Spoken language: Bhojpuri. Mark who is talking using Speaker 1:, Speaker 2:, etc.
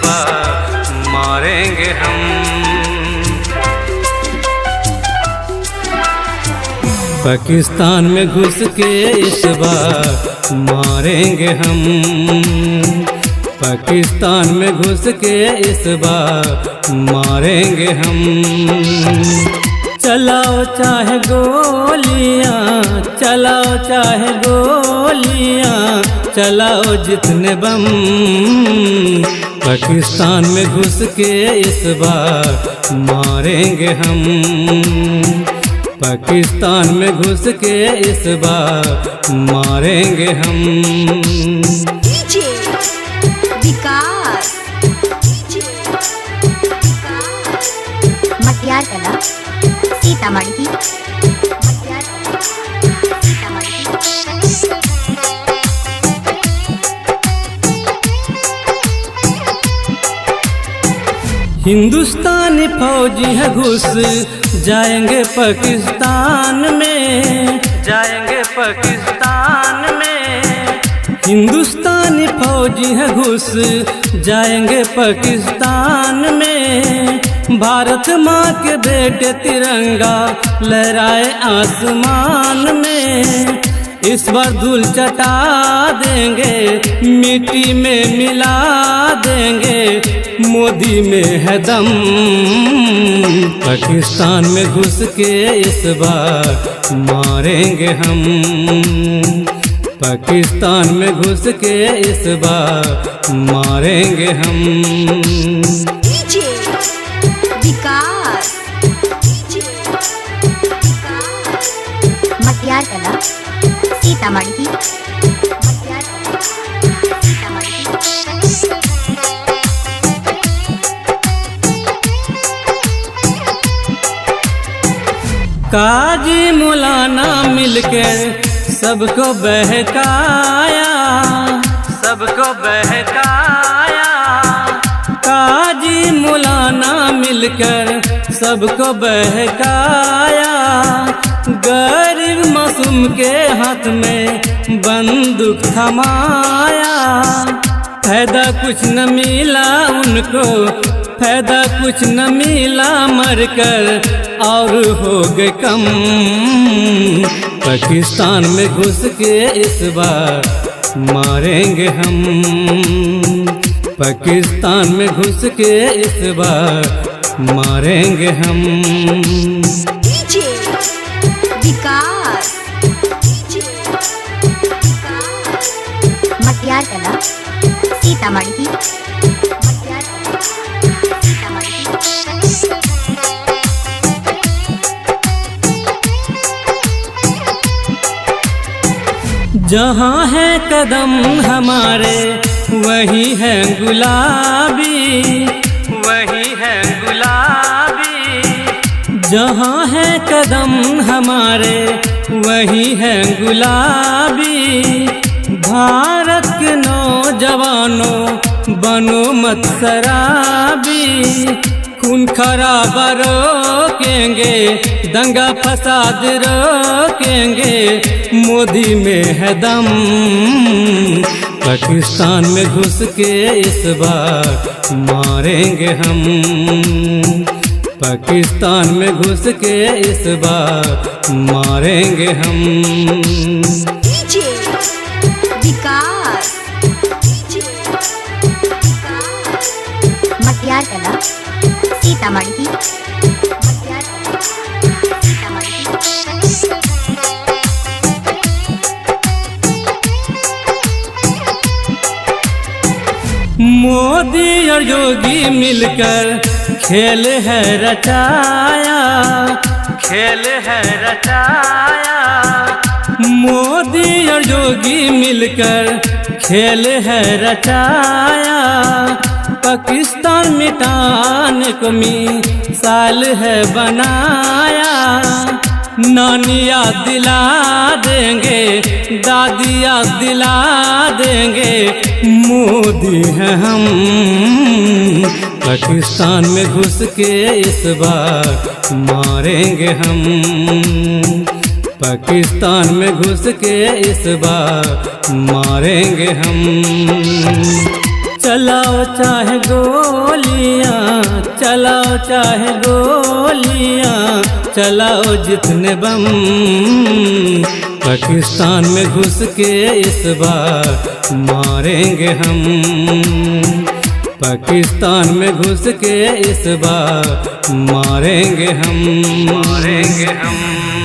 Speaker 1: बार मारेंगे हम। पाकिस्तान में घुस के इस बार मारेंगे हम। पाकिस्तान में घुस के इस बार मारेंगे हम। चलाओ चाहे गोलियां, चलाओ चाहे गोलियां, चलाओ जितने बम। पाकिस्तान में घुस के इस बार मारेंगे हम। पाकिस्तान में घुस के इस बार मारेंगे हम।
Speaker 2: डीजे विकास, मटियार कला सीतामढ़ी, मटियार कला सीतामढ़ी।
Speaker 1: हिंदुस्तानी फौजी है घुस जाएंगे पाकिस्तान में, जाएंगे पाकिस्तान में। हिंदुस्तानी फौजी है घुस जाएंगे पाकिस्तान में। भारत माँ के बेटे तिरंगा लहराए आसमान में। इस बार धूल चटा देंगे, मिट्टी में मिला देंगे, मोदी में है दम। पाकिस्तान में घुस के इस बार मारेंगे हम। पाकिस्तान में घुस के इस बार मारेंगे हम।
Speaker 2: डीजे विकास, मटियार कला सीतामढ़ी, मटियार कला सीतामढ़ी।
Speaker 1: काजी मौलाना मिलकर सबको बहकाया, सबको बहकाया। काजी मौलाना मिलकर सबको बहकाया। गरीब मासूम के हाथ में बंदूक थमाया। फायदा कुछ न मिला उनको, फायदा कुछ न मिला, मरकर और हो गए कम। पाकिस्तान में घुस के इस बार मारेंगे हम। पाकिस्तान में घुस के इस बार मारेंगे हम।
Speaker 2: डीजे विकास, मटियार कला सीतामढ़ी, मटियार कला सीतामढ़ी।
Speaker 1: जहाँ है कदम हमारे वही है गुलाबी, वही है गुलाबी। जहाँ है कदम हमारे वही है गुलाबी। भारत के नौजवानों बनो मत शराबी। खून खराबा रोकेंगे, दंगा फसाद रोकेंगे, मोदी में है दम। पाकिस्तान में घुस के इस बार मारेंगे हम। पाकिस्तान में घुस के इस बार मारेंगे हम।
Speaker 2: डीजे विकास, मटियार कला सीतामढ़ी, मटियार कला सीतामढ़ी।
Speaker 1: मोदी और योगी मिलकर खेल है रचाया, खेल है रचाया। मोदी और योगी मिलकर खेल है रचाया। पाकिस्तान मिटाने को मिसाल है बनाया। नानिया दिला देंगे, दादिया दिला देंगे, मोदी हैं हम। पाकिस्तान में घुस के इस बार मारेंगे हम। पाकिस्तान में घुस के इस बार मारेंगे हम। चलाओ चाहे गोलियां, चलाओ चाहे गोलियां, चलाओ जितने बम। पाकिस्तान में घुस के इस बार मारेंगे हम। पाकिस्तान में घुस के इस बार मारेंगे हम, मारेंगे हम।